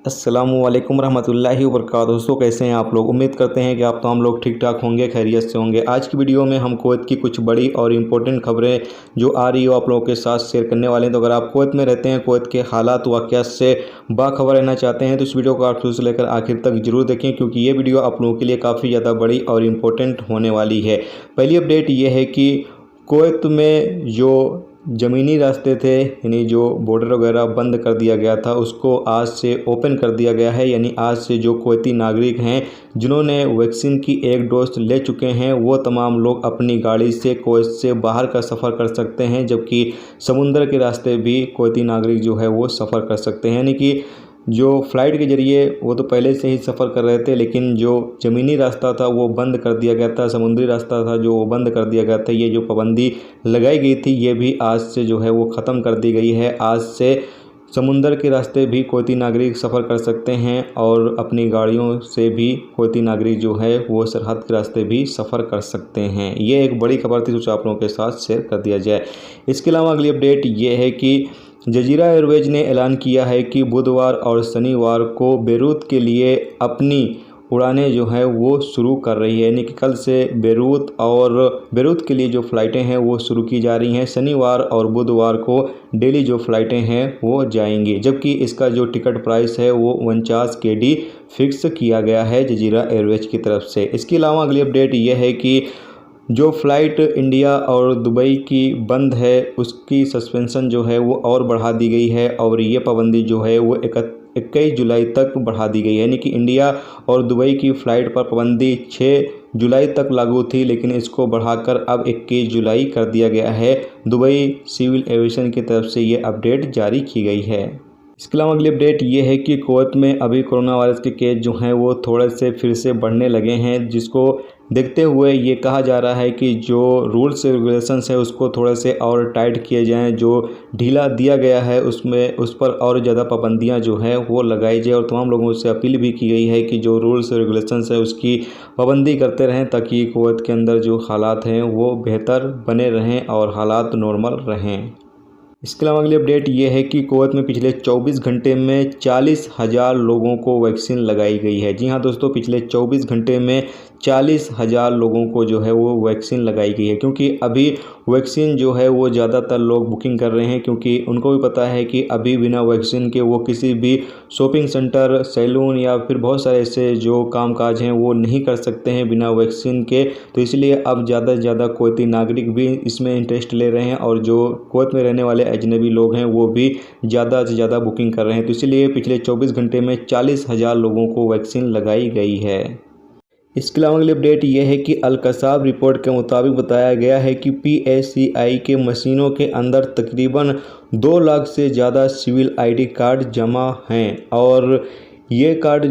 अस्सलामुअलैकुम रहमतुल्लाहि वबरकातुहू। दोस्तों, कैसे हैं आप लोग? उम्मीद करते हैं कि आप तमाम लोग ठीक ठाक होंगे, खैरियत से होंगे। आज की वीडियो में हम कुवैत की कुछ बड़ी और इम्पोर्टेंट खबरें जो आ रही हो आप लोगों के साथ शेयर करने वाले हैं। तो अगर आप कुवैत में रहते हैं, कुवैत के हालात वाक़यात से बाखबर रहना चाहते हैं तो इस वीडियो को आप शुरू से लेकर आखिर तक जरूर देखें, क्योंकि ये वीडियो आप लोगों के लिए काफ़ी ज़्यादा बड़ी और इम्पोर्टेंट होने वाली है। पहली अपडेट ये है कि कुवैत में जो ज़मीनी रास्ते थे, यानी जो बॉर्डर वगैरह बंद कर दिया गया था, उसको आज से ओपन कर दिया गया है। यानी आज से जो कुवैती नागरिक हैं जिन्होंने वैक्सीन की एक डोज ले चुके हैं, वो तमाम लोग अपनी गाड़ी से कुवैत से बाहर का सफ़र कर सकते हैं, जबकि समुंदर के रास्ते भी कुवैती नागरिक जो है वो सफ़र कर सकते हैं। यानी कि जो फ़्लाइट के ज़रिए वो तो पहले से ही सफ़र कर रहे थे, लेकिन जो ज़मीनी रास्ता था वो बंद कर दिया गया था, समुद्री रास्ता था जो वो बंद कर दिया गया था। ये जो पाबंदी लगाई गई थी ये भी आज से जो है वो ख़त्म कर दी गई है। आज से समुंदर के रास्ते भी कुवैती नागरिक सफ़र कर सकते हैं और अपनी गाड़ियों से भी कुवैती नागरिक जो है वो सरहद के रास्ते भी सफ़र कर सकते हैं। ये एक बड़ी खबर थी जो आप लोगों के साथ शेयर कर दिया जाए। इसके अलावा अगली अपडेट ये है कि जजीरा एयरवेज ने ऐलान किया है कि बुधवार और शनिवार को बेरूत के लिए अपनी उड़ानें जो हैं वो शुरू कर रही है। यानी कि कल से बेरूत के लिए जो फ़्लाइटें हैं वो शुरू की जा रही हैं। शनिवार और बुधवार को डेली जो फ़्लाइटें हैं वो जाएंगी, जबकि इसका जो टिकट प्राइस है वो 49 KD फिक्स किया गया है जजीरा एयरवेज की तरफ से। इसके अलावा अगली अपडेट ये है कि जो फ़्लाइट इंडिया और दुबई की बंद है उसकी सस्पेंशन जो है वो और बढ़ा दी गई है, और ये पाबंदी जो है वो 21 जुलाई तक बढ़ा दी गई है। यानी कि इंडिया और दुबई की फ़्लाइट पर पाबंदी 6 जुलाई तक लागू थी, लेकिन इसको बढ़ाकर अब 21 जुलाई कर दिया गया है। दुबई सिविल एविएशन की तरफ से ये अपडेट जारी की गई है। इसके अलावा अगली अपडेट ये है कि कुवैत में अभी कोरोना वायरस के केस जो हैं वो थोड़े से फिर से बढ़ने लगे हैं, जिसको देखते हुए ये कहा जा रहा है कि जो रूल्स रेगुलेशंस है उसको थोड़े से और टाइट किए जाएं। जो ढीला दिया गया है उस पर और ज़्यादा पाबंदियां जो है वो लगाई जाए, और तमाम लोगों से अपील भी की गई है कि जो रूल्स रेगुलेशंस है उसकी पाबंदी करते रहें, ताकि कुवैत के अंदर जो हालात हैं वो बेहतर बने रहें और हालात नॉर्मल रहें। इसके अलावा अगली अपडेट ये है कि कुवैत में पिछले 24 घंटे में 40,000 लोगों को वैक्सीन लगाई गई है। जी हाँ दोस्तों, पिछले 24 घंटे में 40,000 लोगों को जो है वो वैक्सीन लगाई गई है, क्योंकि अभी वैक्सीन जो है वो ज़्यादातर लोग बुकिंग कर रहे हैं, क्योंकि उनको भी पता है कि अभी बिना वैक्सीन के वो किसी भी शॉपिंग सेंटर, सैलून या फिर बहुत सारे ऐसे जो कामकाज हैं वो नहीं कर सकते हैं बिना वैक्सीन के। तो इसलिए अब ज़्यादा से ज़्यादा कुवैती नागरिक भी इसमें इंटरेस्ट ले रहे हैं, और जो कुवैत में रहने वाले अजनबी लोग हैं वो भी ज़्यादा से ज़्यादा बुकिंग कर रहे हैं। तो इसलिए पिछले 24 घंटे में 40,000 लोगों को वैक्सीन लगाई गई है। इसके अलावा अगली अपडेट ये है कि अल-कसाब रिपोर्ट के मुताबिक बताया गया है कि PACI के मशीनों के अंदर तकरीबन 2 लाख से ज़्यादा सिविल ID कार्ड जमा हैं, और ये कार्ड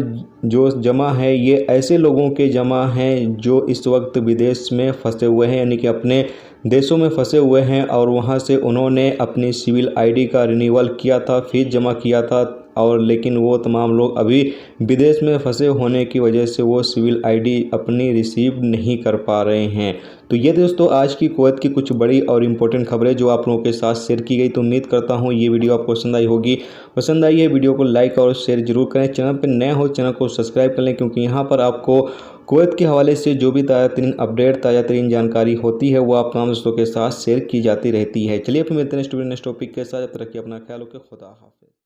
जो जमा है ये ऐसे लोगों के जमा हैं जो इस वक्त विदेश में फंसे हुए हैं, यानी कि अपने देशों में फंसे हुए हैं, और वहाँ से उन्होंने अपनी सिविल ID का रिन्यूअल किया था, फीस जमा किया था, और लेकिन वो तमाम लोग अभी विदेश में फंसे होने की वजह से वो सिविल ID अपनी रिसीव नहीं कर पा रहे हैं। तो ये दोस्तों आज की कुवैत की कुछ बड़ी और इम्पोर्टेंट खबरें जो आप लोगों के साथ शेयर की गई। तो उम्मीद करता हूँ ये वीडियो आपको पसंद आई होगी। पसंद आई है वीडियो को लाइक और शेयर जरूर करें। चैनल पर नए हो चैनल को सब्सक्राइब कर लें, क्योंकि यहाँ पर आपको कुवैत के हवाले से जो भी ताज़ा तरीन अपडेट, ताज़ा तरीन जानकारी होती है वो आप तमाम दोस्तों के साथ शेयर की जाती रहती है। चलिए फिर मिलते हैं नेक्स्ट टॉपिक के साथ। जब तक रखिए अपना ख्याल, रखिए। खुदा हाफिज़।